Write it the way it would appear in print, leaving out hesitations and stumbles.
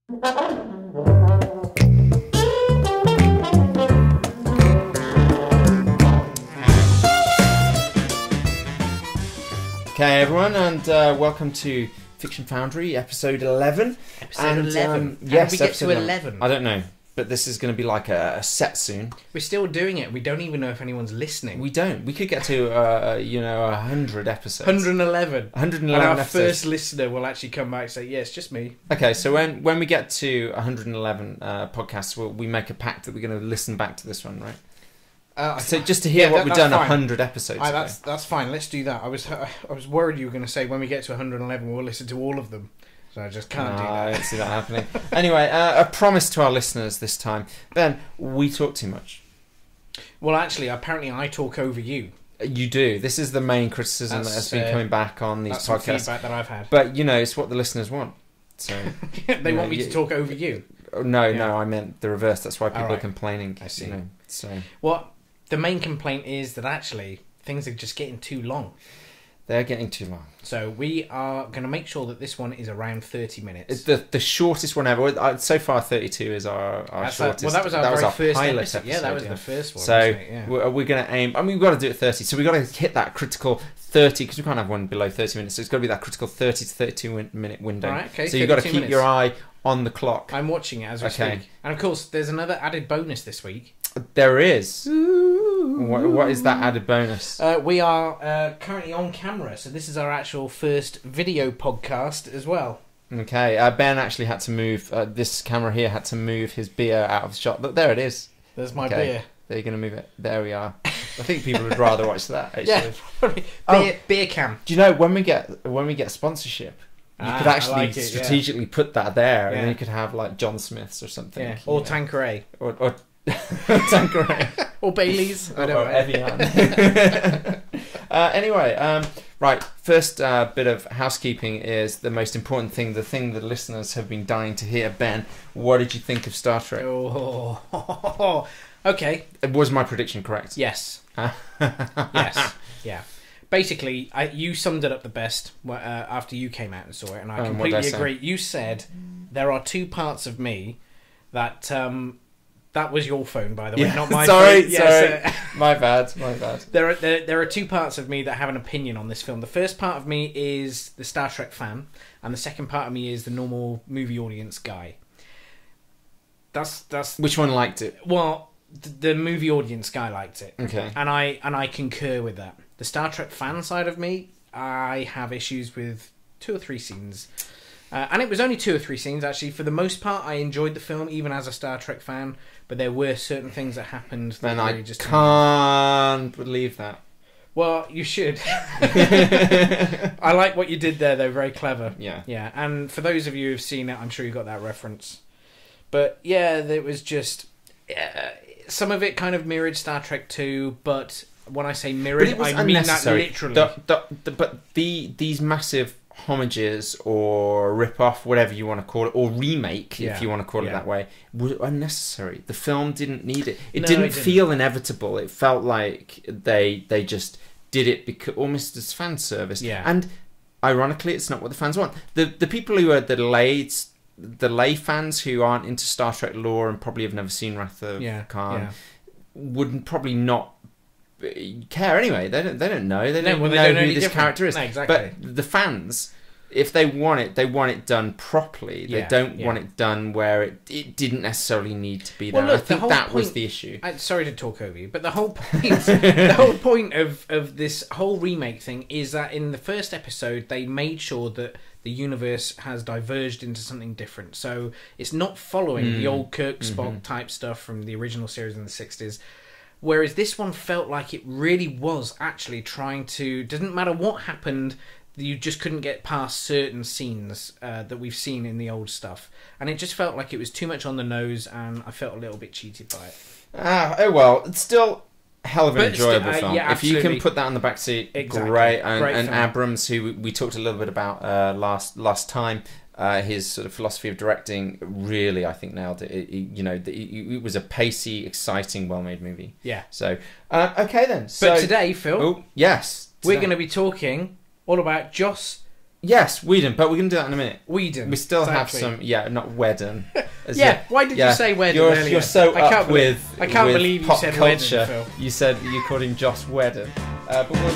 Okay, everyone, and welcome to Fiction Foundry, episode 11. Episode 11? Yes, How did we get to 11? 11? I don't know, but this is going to be like a set soon. We're still doing it. We don't even know if anyone's listening. We don't. We could get to, 100 episodes. 111. 111 and our episodes. first listener will actually come back and say, yeah, it's just me. Okay, so when we get to 111 podcasts, we make a pact that we're going to listen back to this one, right? So just to hear what we've done 100 episodes ago. That's fine. Let's do that. I was worried you were going to say when we get to 111 we'll listen to all of them. So I just can't do that. I don't see that happening. Anyway, a promise to our listeners this time. Ben, we talk too much. Well, actually, apparently I talk over you. You do. This is the main criticism that has been coming back on these podcasts. That's feedback that I've had. But, it's what the listeners want. So they want me to talk over you. No, I meant the reverse. That's why people are complaining. I see. So Well, the main complaint is that actually things are just getting too long. They're getting too long. So we are going to make sure that this one is around 30 minutes. It's the shortest one ever. So far, 32 is our shortest. That was our first pilot episode. Yeah, that was the first one. So yeah. we're going to aim. I mean, we've got to do it 30. So we've got to hit that critical 30 because we can't have one below 30 minutes. So it's got to be that critical 30 to 32 minute window. Right, okay, so you've got to keep minutes. your eye on the clock. I'm watching it as we speak. And of course, there's another added bonus this week. There is. What is that added bonus? We are currently on camera, so this is our actual first video podcast as well. Okay, Ben actually had to move, this camera here had to move his beer out of the shot. But there it is. There's my beer. There, you're going to move it. There we are. I think people would rather watch that, actually. Yeah, beer cam. Do you know, when we get sponsorship, you could actually strategically put that there, and then you could have, like, John Smith's or something. Yeah, or Tanqueray. Or Tanqueray. Or Bailey's. I don't know. Evian. Anyway, right, first bit of housekeeping is the most important thing, the thing the listeners have been dying to hear. Ben, what did you think of Star Trek? Oh, okay. Was my prediction correct? Yes. Yes. Yeah. Basically, you summed it up the best after you came out and saw it, and I completely agree. You said there are two parts of me that... that was your phone, by the way, not my phone. Sorry. My bad. There are two parts of me that have an opinion on this film. The first part of me is the Star Trek fan, and the second part of me is the normal movie audience guy. That's Which one liked it? Well, the movie audience guy liked it. Okay. And I concur with that. The Star Trek fan side of me, I have issues with 2 or 3 scenes. And it was only 2 or 3 scenes, actually. For the most part, I enjoyed the film, even as a Star Trek fan. But there were certain things that happened that really just... can't believe that. Well, you should. I like what you did there, though. Very clever. Yeah. Yeah, and for those of you who've seen it, I'm sure you got that reference. But, yeah, it was just... some of it kind of mirrored Star Trek 2, but when I say mirrored, I mean that literally. But these massive... homages or rip-off, whatever you want to call it, or remake, if you want to call it that way, were unnecessary. The film didn't need it. It didn't feel inevitable. It felt like they just did it because almost as fan service. Yeah. And ironically, it's not what the fans want. The people who are the lay fans who aren't into Star Trek lore and probably have never seen Wrath of Khan would probably not care anyway. They don't know. They don't know who this character is. No, exactly. But the fans, if they want it, they want it done properly. They don't want it done where it didn't necessarily need to be there. Well, look, I think that was the issue. Sorry to talk over you, but the whole point, the whole point of this whole remake thing is that in the first episode they made sure that the universe has diverged into something different. So it's not following the old Kirk Spock type stuff from the original series in the 60s. Whereas this one felt like it really was actually trying to... Didn't matter what happened, you just couldn't get past certain scenes that we've seen in the old stuff. And it just felt like it was too much on the nose, and I felt a little bit cheated by it. Oh well, it's still a hell of an enjoyable film. Yeah, if you can put that in the backseat, great. And film. Abrams, who we talked a little bit about last time... his sort of philosophy of directing really, I think, nailed it. It was a pacey, exciting, well-made movie. Yeah. So, okay then. But today, Phil... Oh, yes. We're going to be talking all about Joss Yes, Whedon, but we're going to do that in a minute. Whedon. We still have some... Yeah, not Whedon. Why did you say Whedon earlier? You're so up with I can't believe you said culture. Whedon, Phil. You said you're calling Joss Whedon. But we'll